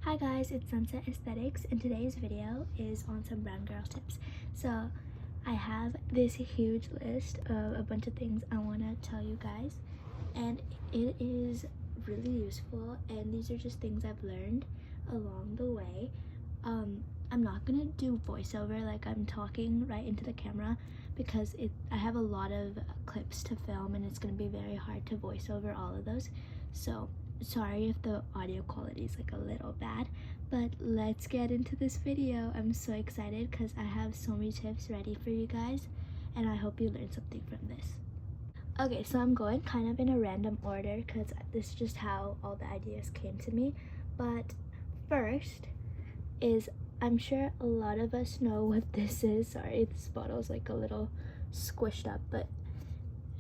Hi guys, it's Sunset Aesthetics and today's video is on some brown girl tips. So I have this huge list of a bunch of things I want to tell you guys, and it is really useful, and these are just things I've learned along the way. I'm not gonna do voiceover like I'm talking right into the camera because I have a lot of clips to film and it's gonna be very hard to voice over all of those. So sorry if the audio quality is like a little bad, but let's get into this video. I'm so excited because I have so many tips ready for you guys and I hope you learned something from this. Okay, so I'm going kind of in a random order because this is just how all the ideas came to me. But first is, I'm sure a lot of us know what this is. Sorry, this bottle's like a little squished up, but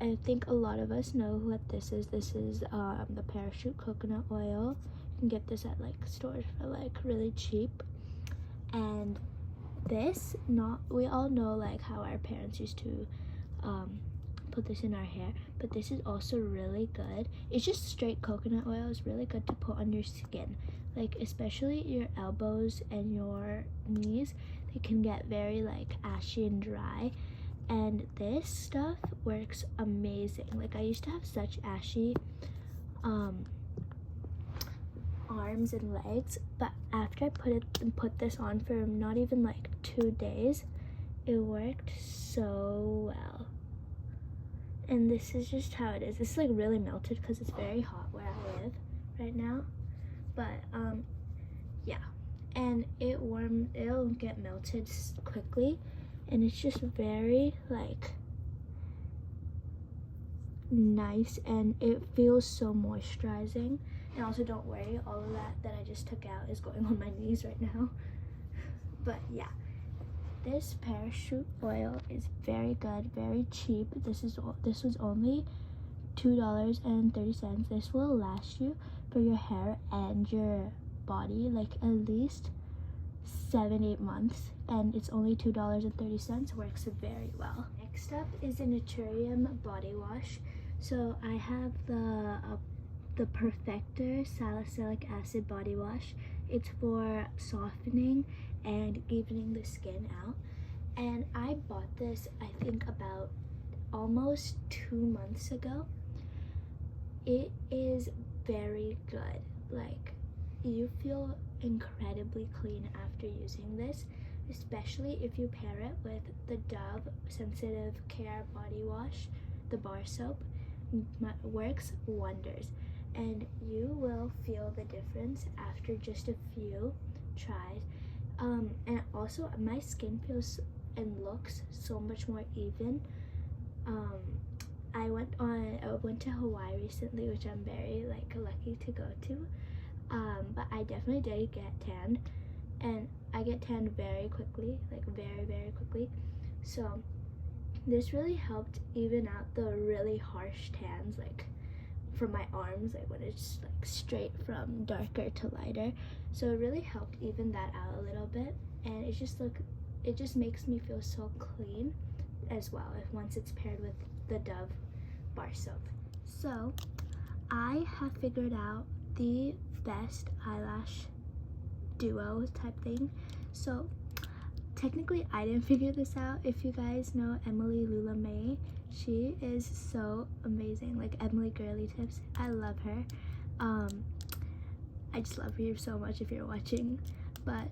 I think a lot of us know what this is. This is the Parachute coconut oil. You can get this at like stores for like really cheap. And this, we all know like how our parents used to put this in our hair, but this is also really good. It's just straight coconut oil. It's really good to put on your skin, like especially your elbows and your knees. They can get very like ashy and dry, and this stuff works amazing. Like I used to have such ashy arms and legs, but after I put this on for not even like 2 days, it worked so well. And this is just how it is. It's like really melted because it's very hot where I live right now. But yeah, and it'll get melted quickly, and it's just very like nice, and it feels so moisturizing. And also don't worry, all of that I just took out is going on my knees right now. But yeah, this Parachute oil is very good, very cheap. This was only $2.30. This will last you for your hair and your body like at least 7-8 months, and it's only $2.30. Works very well. Next up is a Naturium body wash. So I have the Perfector Salicylic Acid body wash. It's for softening and evening the skin out, and I bought this I think about almost 2 months ago. It is very good. Like, you feel incredibly clean after using this, especially if you pair it with the Dove Sensitive Care body wash. The bar soap works wonders, and you will feel the difference after just a few tries. And also my skin feels and looks so much more even. I went to Hawaii recently, which I'm very like lucky to go to. But I definitely did get tanned, and I get tanned very quickly, like very quickly. So this really helped even out the really harsh tans, like from my arms, like when it's like straight from darker to lighter. So it really helped even that out a little bit, and it just makes me feel so clean as well once it's paired with the Dove bar soap. So I have figured out the best eyelash duo type thing. So technically I didn't figure this out. If you guys know Emily Lula May, she is so amazing. Like Emily Girly Tips, I love her. I just love you so much if you're watching. But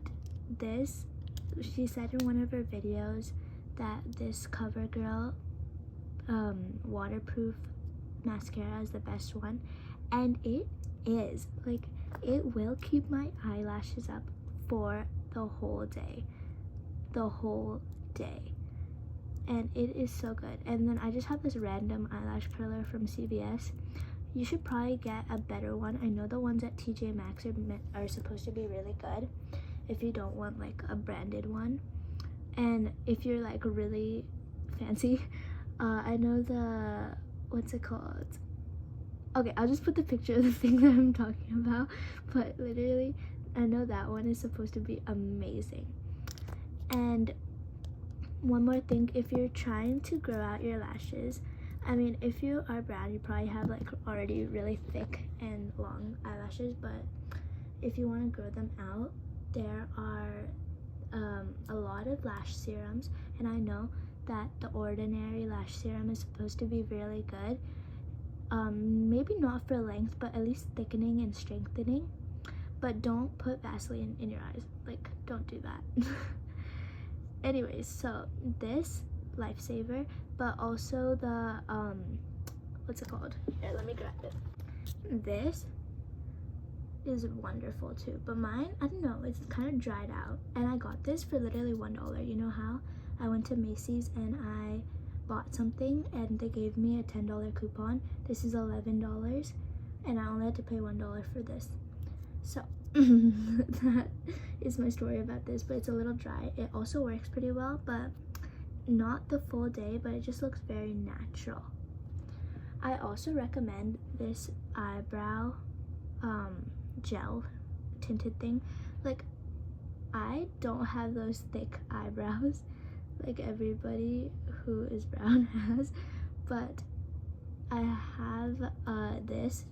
this, she said in one of her videos that this CoverGirl waterproof mascara is the best one, and it is. Like, it will keep my eyelashes up for the whole day, and it is so good. And then I just have this random eyelash curler from CVS. You should probably get a better one. I know the ones at TJ Maxx are supposed to be really good if you don't want like a branded one. And if you're like really fancy, I know what's it called? Okay, I'll just put the picture of the thing that I'm talking about, but literally I know that one is supposed to be amazing. And one more thing, if you're trying to grow out your lashes, I mean, if you are brown, you probably have like already really thick and long eyelashes, but if you want to grow them out, there are a lot of lash serums, and I know that the Ordinary lash serum is supposed to be really good. Maybe not for length, but at least thickening and strengthening. But don't put Vaseline in your eyes. Like, don't do that. Anyways, so this Lifesaver, but also the what's it called? Here, let me grab it. This is wonderful too, but mine, I don't know, it's kind of dried out, and I got this for literally $1. You know how I went to Macy's and I bought something and they gave me a $10 coupon? This is $11, and I only had to pay $1 for this. So that is my story about this, but it's a little dry. It also works pretty well, but not the full day, but it just looks very natural. I also recommend this eyebrow gel tinted thing. Like, I don't have those thick eyebrows like everybody who is brown has, but I have this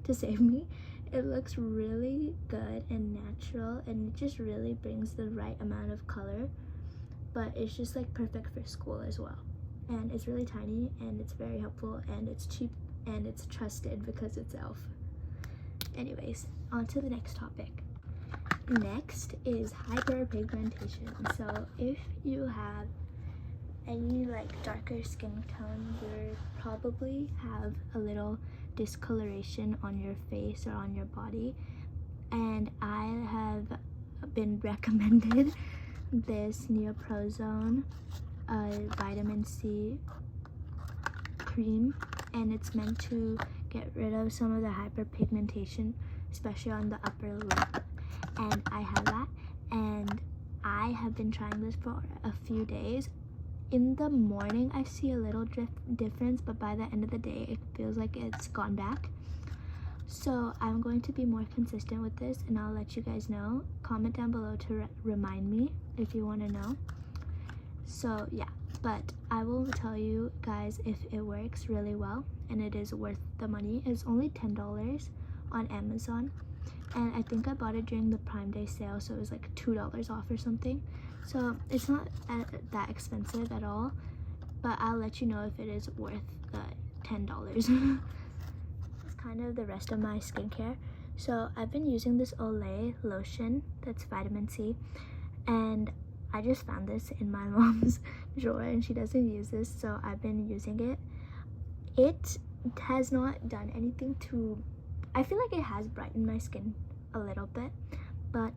to save me. It looks really good and natural, and it just really brings the right amount of color, but it's just like perfect for school as well. And it's really tiny, and it's very helpful, and it's cheap, and it's trusted because it's e.l.f. Anyways, on to the next topic. Next is hyperpigmentation. So if you have any like darker skin tone, you probably have a little discoloration on your face or on your body, and I have been recommended this Neoprozone vitamin C cream, and it's meant to get rid of some of the hyperpigmentation, especially on the upper lip, and I have that, and I have been trying this for a few days. In the morning I see a little difference, but by the end of the day it feels like it's gone back. So I'm going to be more consistent with this, and I'll let you guys know. Comment down below to remind me if you want to know. So yeah, but I will tell you guys if it works really well, and it is worth the money. It's only $10 on Amazon, and I think I bought it during the Prime Day sale, so it was like $2 off or something. So it's not that expensive at all, but I'll let you know if it is worth the $10. It's kind of the rest of my skincare. So I've been using this Olay lotion that's vitamin C, and I just found this in my mom's drawer, and she doesn't use this, so I've been using it. It has not done anything to, I feel like it has brightened my skin a little bit, but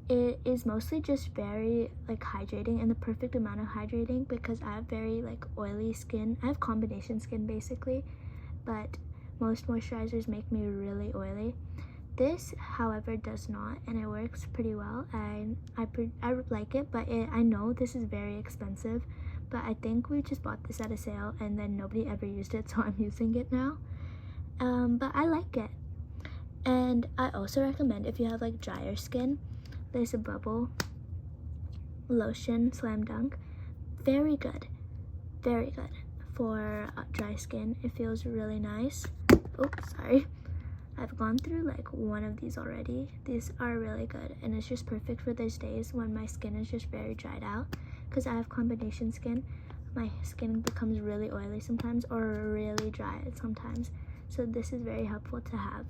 it is mostly just very like hydrating, and the perfect amount of hydrating, because I have very like oily skin. I have combination skin basically, but most moisturizers make me really oily. This, however, does not, and it works pretty well. I like it, but I know this is very expensive, but I think we just bought this at a sale and then nobody ever used it, so I'm using it now. But I like it. And I also recommend, if you have like drier skin, there's a bubble lotion, Slam Dunk. Very good for dry skin. It feels really nice. Oops, sorry. I've gone through like one of these already. These are really good, and it's just perfect for those days when my skin is just very dried out, because I have combination skin. My skin becomes really oily sometimes, or really dry sometimes, so this is very helpful to have.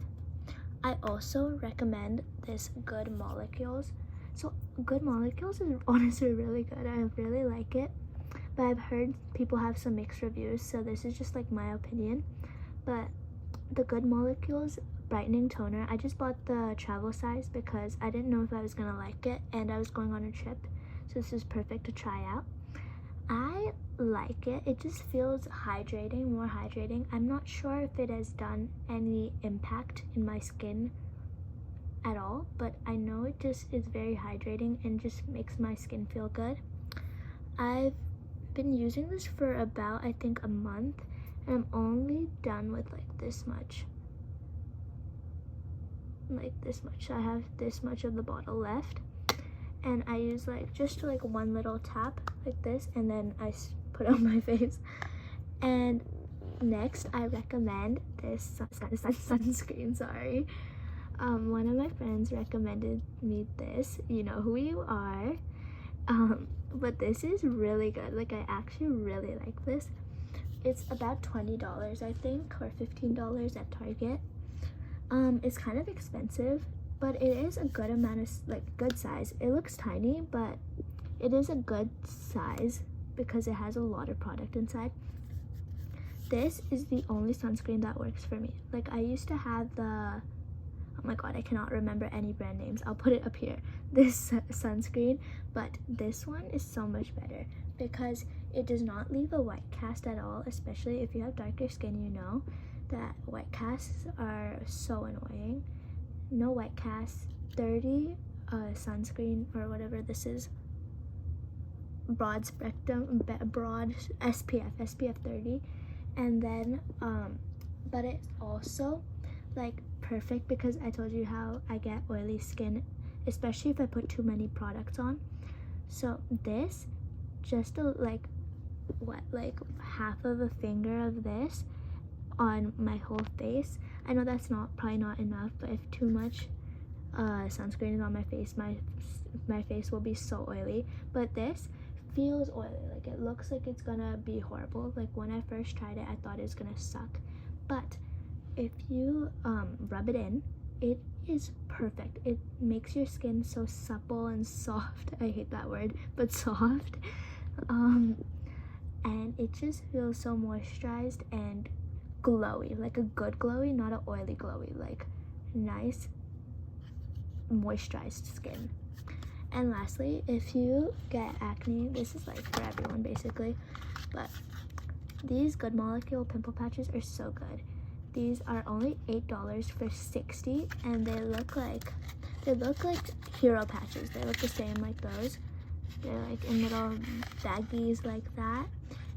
I also recommend this Good Molecules. So Good Molecules is honestly really good. I really like it, but I've heard people have some mixed reviews, so this is just like my opinion. But the Good Molecules brightening toner, I just bought the travel size because I didn't know if I was gonna like it, and I was going on a trip, so this is perfect to try out. I like it. It just feels hydrating, more hydrating. I'm not sure if it has done any impact in my skin at all, but I know it just is very hydrating and just makes my skin feel good. I've been using this for about, I think, a month, and I'm only done with like this much. I have this much of the bottle left, and I use like just like one little tap like this, and then I put on my face. And next I recommend this sunscreen. Sorry, One of my friends recommended me this. You know who you are. But this is really good. Like, I actually really like this. It's about $20, I think, or $15 at Target. It's kind of expensive, but it is a good amount of, like, good size. It looks tiny, but it is a good size because it has a lot of product inside. This is the only sunscreen that works for me. Like, I used to have the, oh my god, I cannot remember any brand names. I'll put it up here. This sunscreen, but this one is so much better because it does not leave a white cast at all, especially if you have darker skin. You know that white casts are so annoying. No white casts. 30 sunscreen, or whatever this is, broad spectrum, broad SPF 30, and then but it's also like perfect because I told you how I get oily skin, especially if I put too many products on. So this, just like half of a finger of this on my whole face. I know that's probably not enough, but if too much sunscreen is on my face, my face will be so oily. But this feels oily. Like, it looks like it's gonna be horrible. Like, when I first tried it, I thought it was gonna suck, but if you rub it in, it is perfect. It makes your skin so supple and soft. I hate that word, but soft. And it just feels so moisturized and glowy, like a good glowy, not an oily glowy, like nice moisturized skin. And lastly, if you get acne, this is like for everyone basically, but these Good Molecule pimple patches are so good. These are only $8 for 60, and they look like hero patches. They look the same like those. They're like in little baggies like that,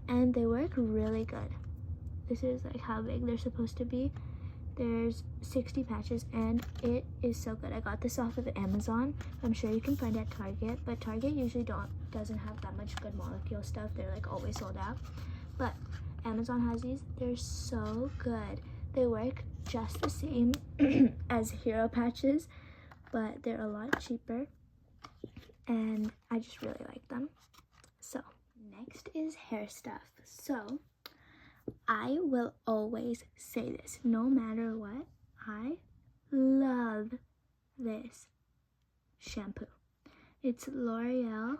and they work really good. This is like how big they're supposed to be. There's 60 patches, and it is so good. I got this off of Amazon. I'm sure you can find it at Target, but Target usually doesn't have that much Good Molecule stuff. They're like always sold out. But Amazon has these. They're so good. They work just the same as hero patches, but they're a lot cheaper, and I just really like them. So next is hair stuff. So I will always say this, no matter what, I love this shampoo. It's L'Oreal,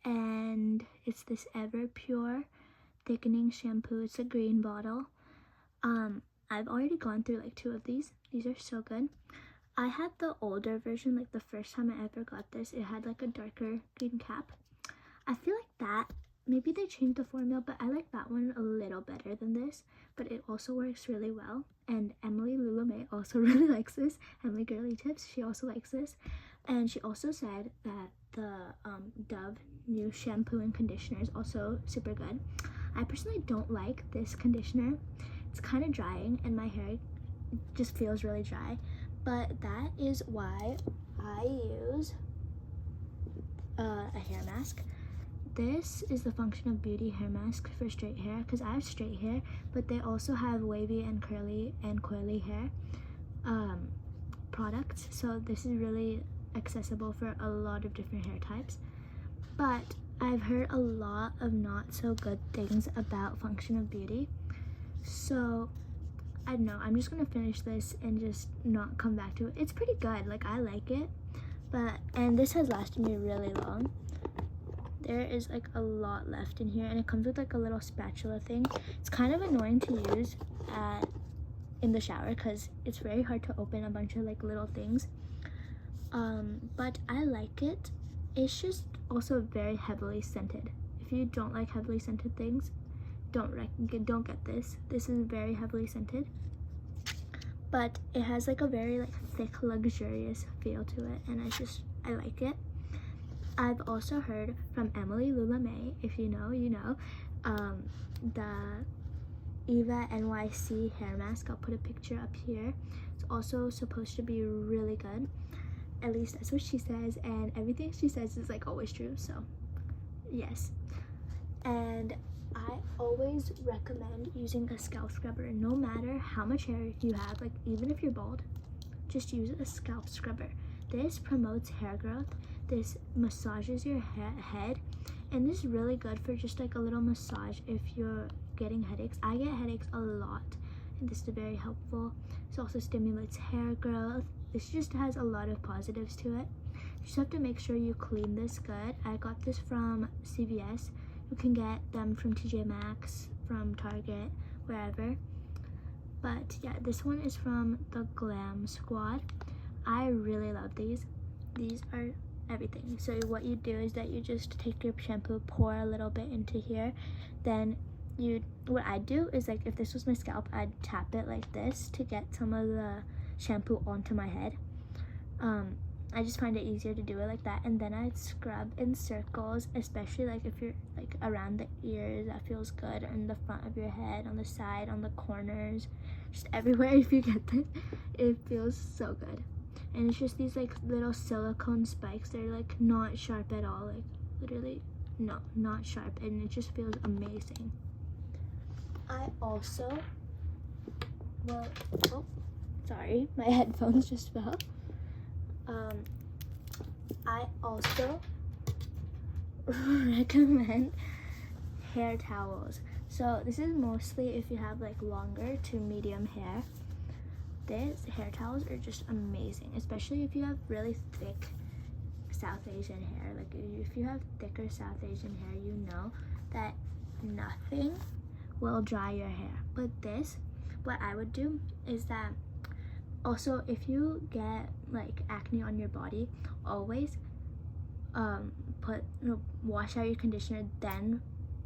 and it's this Everpure thickening shampoo. It's a green bottle. I've already gone through like 2 of these. These are so good. I had the older version, like the first time I ever got this. It had like a darker green cap. I feel like that, maybe they changed the formula, but I like that one a little better than this, but it also works really well. And Emily Lula also really likes this. Emily Girly Tips, she also likes this. And she also said that the Dove new shampoo and conditioner is also super good. I personally don't like this conditioner. It's kind of drying, and my hair just feels really dry, but that is why I use a hair mask. This is the Function of Beauty hair mask for straight hair, because I have straight hair, but they also have wavy and curly and coily hair products, so this is really accessible for a lot of different hair types. But I've heard a lot of not so good things about Function of Beauty, so I don't know, I'm just gonna finish this and just not come back to it. It's pretty good, like I like it, and this has lasted me really long. There is like a lot left in here, and it comes with like a little spatula thing. It's kind of annoying to use in the shower because it's very hard to open a bunch of like little things, but I like it. It's just also very heavily scented. If you don't like heavily scented things, don't get this. This is very heavily scented, but it has like a very like thick, luxurious feel to it, and I like it. I've also heard from Emily Lula May, if you know, you know, the Eva NYC hair mask. I'll put a picture up here. It's also supposed to be really good. At least that's what she says, and everything she says is like always true, so yes. And I always recommend using a scalp scrubber, no matter how much hair you have, like even if you're bald. just use a scalp scrubber. This promotes hair growth. This massages your head, and this is really good for just like a little massage if you're getting headaches. I get headaches a lot, and this is very helpful. This also stimulates hair growth. This just has a lot of positives to it. You just have to make sure you clean this good. I got this from CVS. You can get them from TJ Maxx, from Target, wherever. But yeah, this one is from the Glam Squad. I really love these. These are everything. So what you do is that you just take your shampoo, pour a little bit into here, then what I do is, like, if this was my scalp, I'd tap it like this to get some of the shampoo onto my head. I just find it easier to do it like that, and then I'd scrub in circles, especially like if you're like around the ears. That feels good, in the front of your head, on the side, on the corners, just everywhere. If you get this, it feels so good. And it's just these like little silicone spikes. They're like not sharp at all, like literally not sharp, and it just feels amazing. I also oh sorry, my headphones just fell. I also recommend hair towels. So this is mostly if you have like longer to medium hair. These hair towels are just amazing, especially if you have really thick South Asian hair. Like if you have thicker South Asian hair, you know that nothing will dry your hair. But this, what I would do is that, also if you get like acne on your body, always wash out your conditioner, then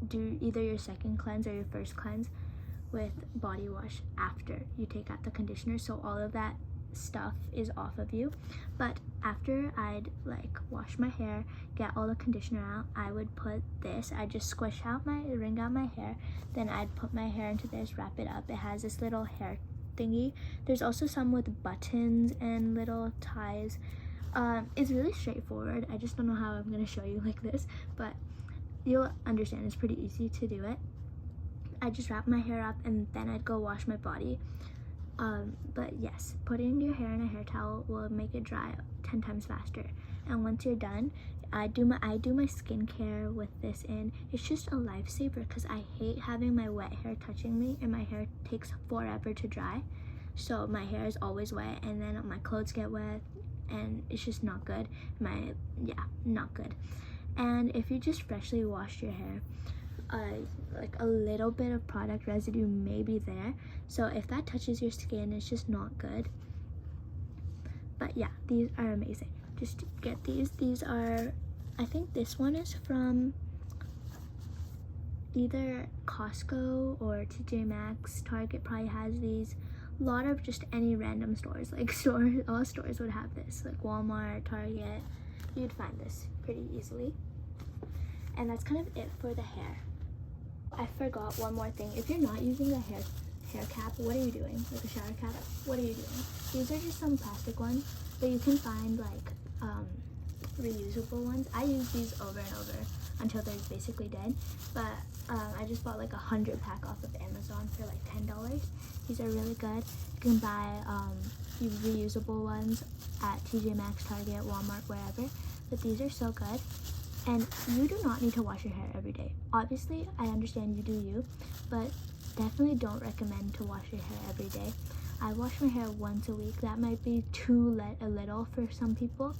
do either your second cleanse or your first cleanse with body wash after you take out the conditioner, so all of that stuff is off of you. But after I'd like wash my hair, get all the conditioner out, I would put this, I just wring out my hair, then I'd put my hair into this, wrap it up. It has this little hair thingy. There's also some with buttons and little ties. It's really straightforward. I just don't know how I'm gonna show you like this, but you'll understand. It's pretty easy to do it. I just wrap my hair up and then I'd go wash my body. But yes, putting your hair in a hair towel will make it dry 10 times faster. And once you're done, I do my skincare with this in. It's just a lifesaver because I hate having my wet hair touching me, and my hair takes forever to dry. So my hair is always wet, and then my clothes get wet, and it's just not good. Not good. And if you just freshly washed your hair, like a little bit of product residue may be there, so if that touches your skin, it's just not good. But yeah, these are amazing. Just get these. These are, I think this one is from either Costco or TJ Maxx. Target probably has these. A lot of just any random stores, like all stores would have this, like Walmart, Target. You'd find this pretty easily. And that's kind of it for the hair. I forgot one more thing. If you're not using a hair cap, what are you doing? Like a shower cap, what are you doing? These are just some plastic ones, but you can find like reusable ones. I use these over and over until they're basically dead, but I just bought like 100 pack off of Amazon for like $10. These are really good. You can buy reusable ones at TJ Maxx, Target, Walmart, wherever, but these are so good. And you do not need to wash your hair every day. Obviously, I understand you do you, but definitely don't recommend to wash your hair every day. I wash my hair once a week. That might be a little for some people.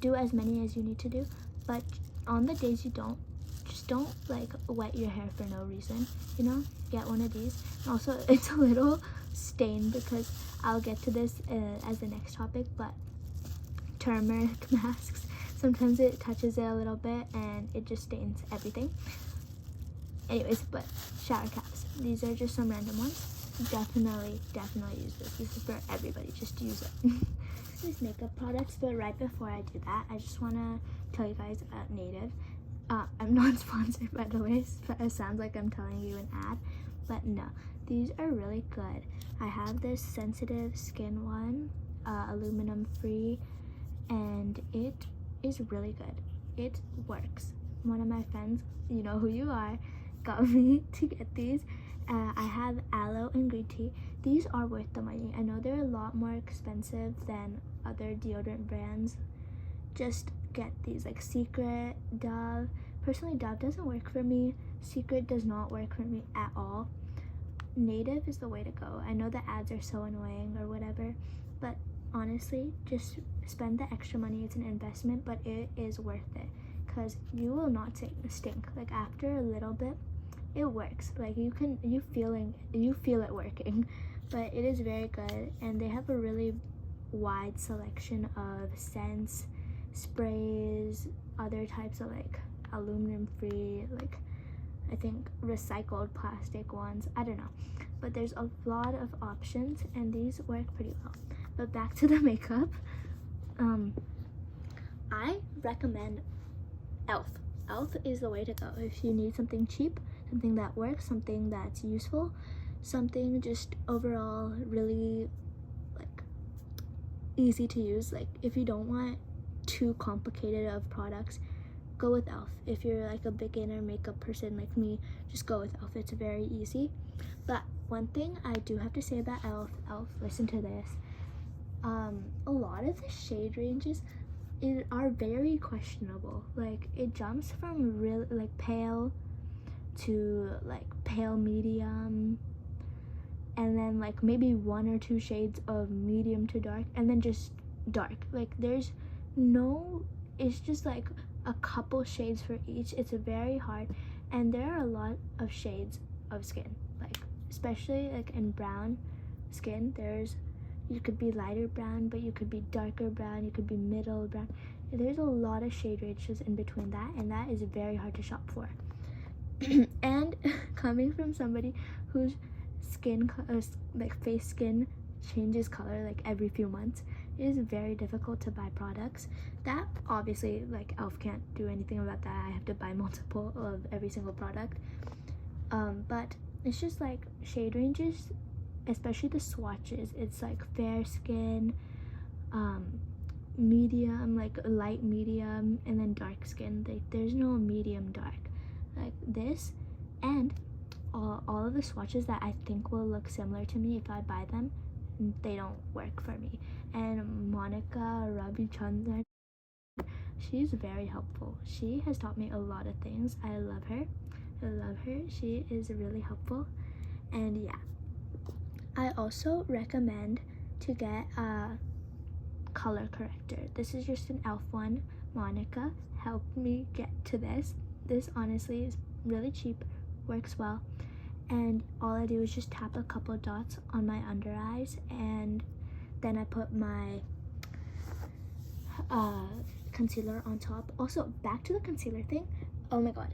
Do as many as you need to do, but on the days you don't, just don't like wet your hair for no reason, you know? Get one of these. And also, it's a little stained because I'll get to this as the next topic, but turmeric masks, sometimes it touches it a little bit and it just stains everything. Anyways, but shower caps, these are just some random ones. Definitely use this. This is for everybody, just use it. These makeup products, but right before I do that, I just want to tell you guys about Native. I'm not sponsored, by the way, so it sounds like I'm telling you an ad, but no, these are really good. I have this sensitive skin one, aluminum free, and it is really good. It works. One of my friends, you know who you are, got me to get these, I have aloe and green tea. These are worth the money. I know they're a lot more expensive than other deodorant brands. Just get these, like Secret, Dove. Personally, Dove doesn't work for me. Secret does not work for me at all. Native is the way to go. I know the ads are so annoying or whatever, but honestly, just spend the extra money. It's an investment, but it is worth it because you will not stink. Like after a little bit, it works. Like you feel it working, but it is very good. And they have a really wide selection of scents, sprays, other types of like aluminum free, like I think recycled plastic ones. I don't know, but there's a lot of options and these work pretty well. But back to the makeup, I recommend e.l.f. e.l.f. is the way to go if you need something cheap, something that works, something that's useful, something just overall really like easy to use. Like if you don't want too complicated of products, go with e.l.f. If you're like a beginner makeup person like me, just go with e.l.f. It's very easy. But one thing I do have to say about e.l.f., listen to this. A lot of the shade ranges are very questionable. Like it jumps from really like pale to like pale medium, and then like maybe 1 or 2 shades of medium to dark, and then just dark. Like there's no, it's just like a couple shades for each. It's very hard, and there are a lot of shades of skin, like especially like in brown skin. You could be lighter brown, but you could be darker brown, you could be middle brown. There's a lot of shade ranges in between that, and that is very hard to shop for. And coming from somebody whose skin like face skin changes color like every few months, it is very difficult to buy products. That obviously, like e.l.f. can't do anything about that. I have to buy multiple of every single product. But it's just like shade ranges, especially the swatches. It's like fair skin, medium, like light medium, and then dark skin. Like there's no medium dark like this. And all of the swatches that I think will look similar to me if I buy them, they don't work for me. And Monica Ravi-Chandran, she's very helpful. She has taught me a lot of things. I love her. She is really helpful. And yeah, I also recommend to get a color corrector. This is just an e.l.f. one. Monica helped me get to this. This honestly is really cheap, works well, and all I do is just tap a couple dots on my under eyes, and then I put my concealer on top. Also, back to the concealer thing. Oh my god,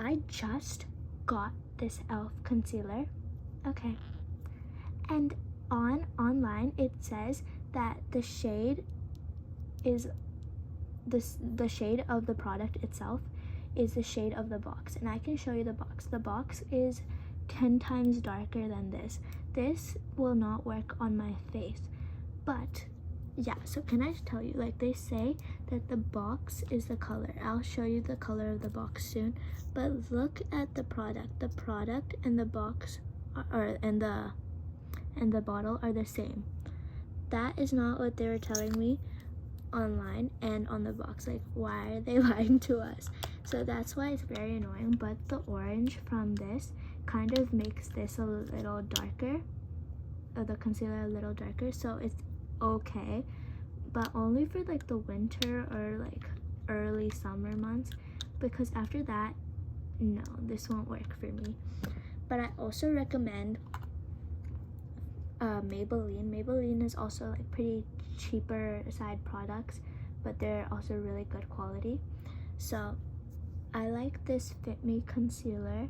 I just got this e.l.f. concealer, okay, and online it says that the shade is the shade of the product itself is the shade of the box, and I can show you the box. The box is 10 times darker than this. This will not work on my face, but yeah, so can I tell you, like, they say that the box is the color. I'll show you the color of the box soon, but look at the product. The product and the box and the bottle are the same. That is not what they were telling me online and on the box. Like, why are they lying to us? So that's why it's very annoying. But the orange from this kind of makes this a little darker, or the concealer a little darker, so it's okay, but only for like the winter or like early summer months, because after that, no, this won't work for me. But I also recommend Maybelline is also like pretty cheaper side products, but they're also really good quality. So I like this Fit Me concealer.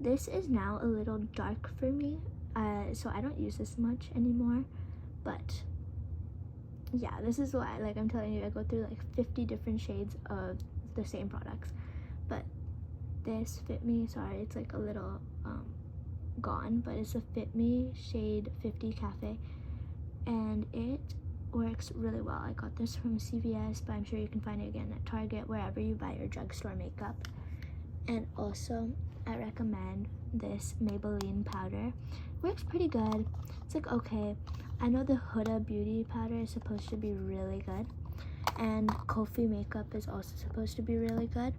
This is now a little dark for me, so I don't use this much anymore, but yeah, this is why, like, I'm telling you, I go through like 50 different shades of the same products. But this Fit Me, sorry, it's like a little gone, but it's a Fit Me shade 50 Cafe, and it works really well. I got this from CVS, but I'm sure you can find it again at Target, wherever you buy your drugstore makeup. And also I recommend this Maybelline powder. Works pretty good. It's like okay. I know the Huda Beauty powder is supposed to be really good, and Kofi makeup is also supposed to be really good.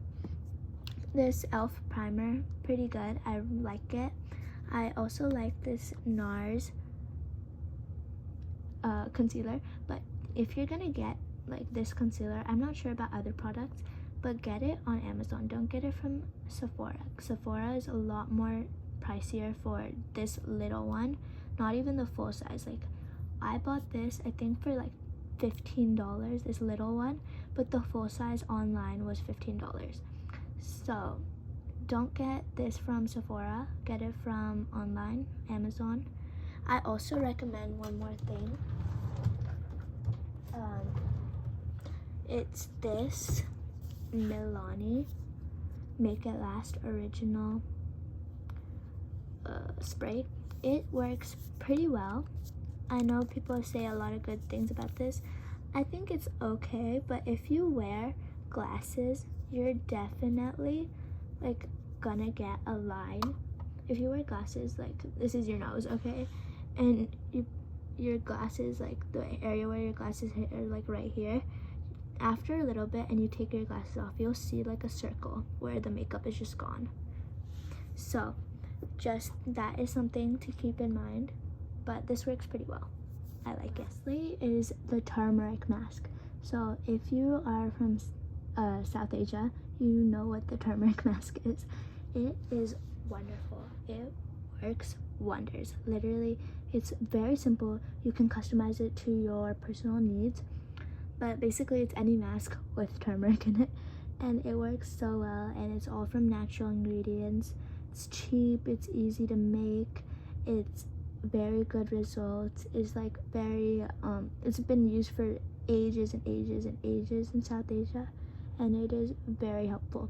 This e.l.f. primer, pretty good. I like it. I also like this NARS concealer, but if you're gonna get like this concealer, I'm not sure about other products, but get it on Amazon. Don't get it from Sephora. Sephora is a lot more pricier for this little one, not even the full size. Like, I bought this, I think, for like $15, this little one, but the full size online was $15. So don't get this from Sephora, get it from online, Amazon. I also recommend one more thing. It's this Milani Make It Last Original spray. It works pretty well. I know people say a lot of good things about this. I think it's okay, but if you wear glasses, you're definitely like gonna get a line. If you wear glasses, like, this is your nose, okay, and your glasses, like the area where your glasses hit are like right here, after a little bit and you take your glasses off, you'll see like a circle where the makeup is just gone. So just that is something to keep in mind, but this works pretty well. I like it. Lastly is the turmeric mask. So if you are from South Asia, you know what the turmeric mask is. It is wonderful. It works wonders. Literally, it's very simple. You can customize it to your personal needs, but basically it's any mask with turmeric in it, and it works so well, and it's all from natural ingredients. It's cheap, it's easy to make, it's very good results. It's like very it's been used for ages and ages and ages in South Asia, and it is very helpful.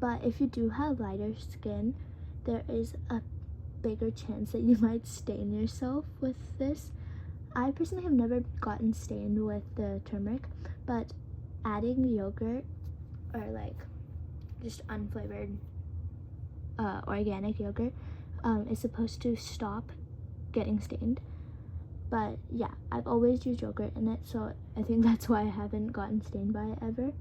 But if you do have lighter skin, there is a bigger chance that you might stain yourself with this. I personally have never gotten stained with the turmeric, but adding yogurt or like just unflavored organic yogurt is supposed to stop getting stained. But yeah, I've always used yogurt in it, so I think that's why I haven't gotten stained by it ever.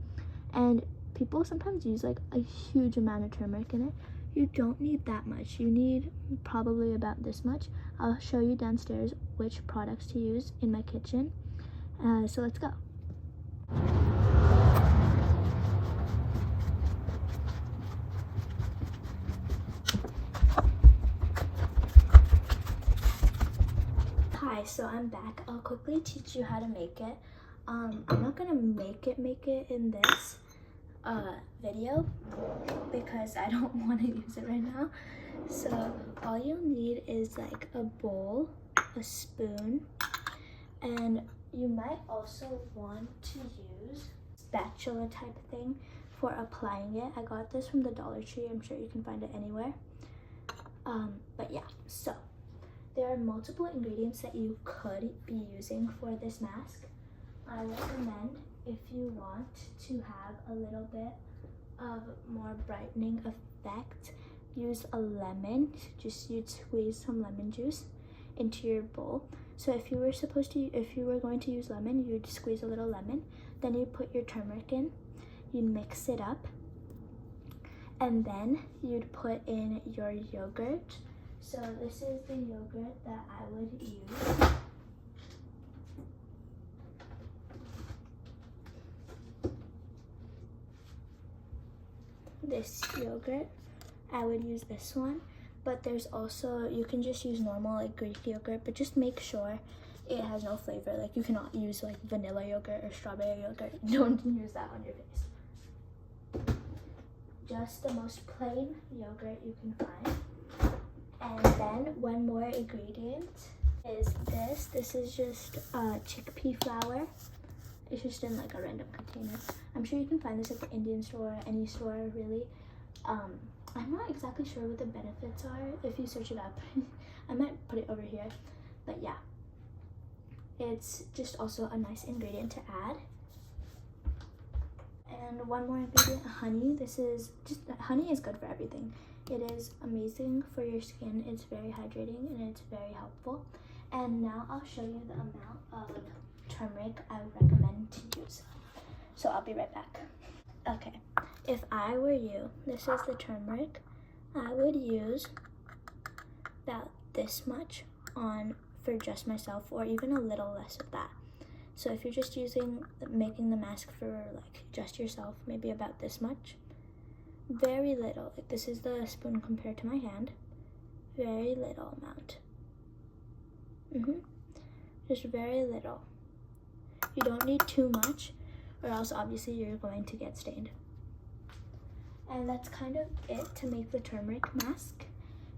And people sometimes use like a huge amount of turmeric in it. You don't need that much. You need probably about this much. I'll show you downstairs which products to use in my kitchen. So let's go. Hi, so I'm back. I'll quickly teach you how to make it. I'm not gonna make it in this video because I don't want to use it right now. So all you'll need is like a bowl, a spoon, and you might also want to use spatula type thing for applying it. I got this from the Dollar Tree. I'm sure you can find it anywhere. But yeah, so there are multiple ingredients that you could be using for this mask. I recommend, if you want to have a little bit of more brightening effect, use a lemon. Just you'd squeeze some lemon juice into your bowl. So if you were going to use lemon, you'd squeeze a little lemon, then you put your turmeric in, you mix it up, and then you'd put in your yogurt. So this is the yogurt that I would use. This yogurt, I would use this one, but there's also, you can just use normal like Greek yogurt, but just make sure it has no flavor. Like you cannot use like vanilla yogurt or strawberry yogurt. Don't use that on your face. Just the most plain yogurt you can find. And then one more ingredient is this. This is just chickpea flour. It's just in like a random container. I'm sure you can find this at the Indian store, any store really. I'm not exactly sure what the benefits are if you search it up. I might put it over here, but yeah. It's just also a nice ingredient to add. And one more ingredient, honey. Honey is good for everything. It is amazing for your skin. It's very hydrating and it's very helpful. And now I'll show you the amount of turmeric I would recommend to use. So I'll be right back. Okay, if I were you, this is the turmeric. I would use about this much on for just myself, or even a little less of that. So if you're just making the mask for like just yourself, maybe about this much. Very little, like this is the spoon compared to my hand. Very little amount. Just very little. You don't need too much, or else obviously you're going to get stained. And that's kind of it to make the turmeric mask.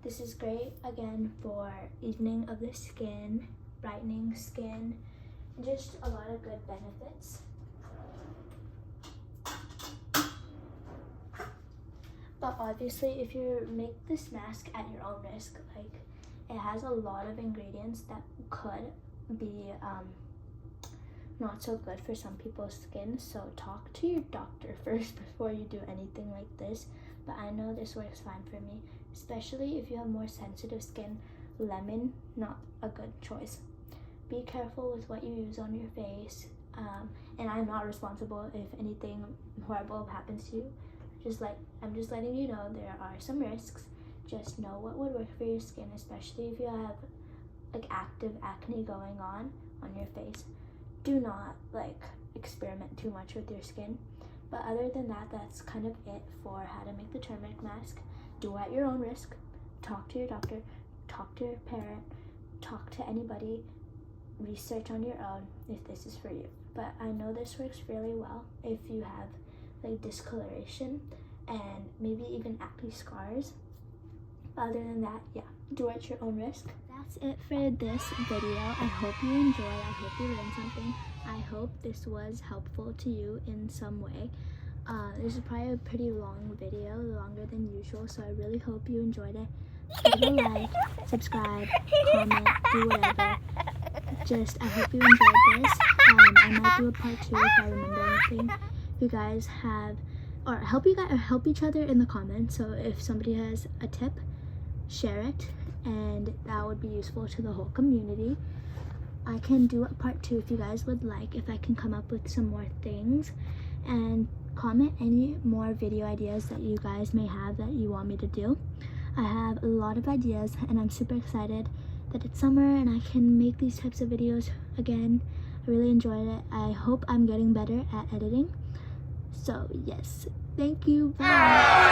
This is great, again, for evening of the skin, brightening skin, just a lot of good benefits. But obviously, if you make this mask at your own risk, like it has a lot of ingredients that could be not so good for some people's skin. So talk to your doctor first before you do anything like this. But I know this works fine for me, especially if you have more sensitive skin. Lemon, not a good choice. Be careful with what you use on your face. And I'm not responsible if anything horrible happens to you. I'm just letting you know there are some risks. Just know what would work for your skin, especially if you have like active acne going on your face. Do not like experiment too much with your skin. But other than that, that's kind of it for how to make the turmeric mask. Do at your own risk. Talk to your doctor, talk to your parent, talk to anybody, research on your own if this is for you. But I know this works really well if you have like discoloration and maybe even acne scars. Other than that, yeah, do at your own risk. That's it for this video. I hope you enjoyed. I hope you learned something. I hope this was helpful to you in some way. This is probably a pretty long video, longer than usual, so I really hope you enjoyed it. Give it a like, subscribe, comment, do whatever. I hope you enjoyed this. I might do a part 2 if I remember anything. If you guys have, or help each other in the comments. So if somebody has a tip, share it, and that would be useful to the whole community. I can do a part 2 if you guys would like, if I can come up with some more things. And comment any more video ideas that you guys may have that you want me to do. I have a lot of ideas and I'm super excited that it's summer and I can make these types of videos again. I really enjoyed it. I hope I'm getting better at editing. So yes, thank you, bye.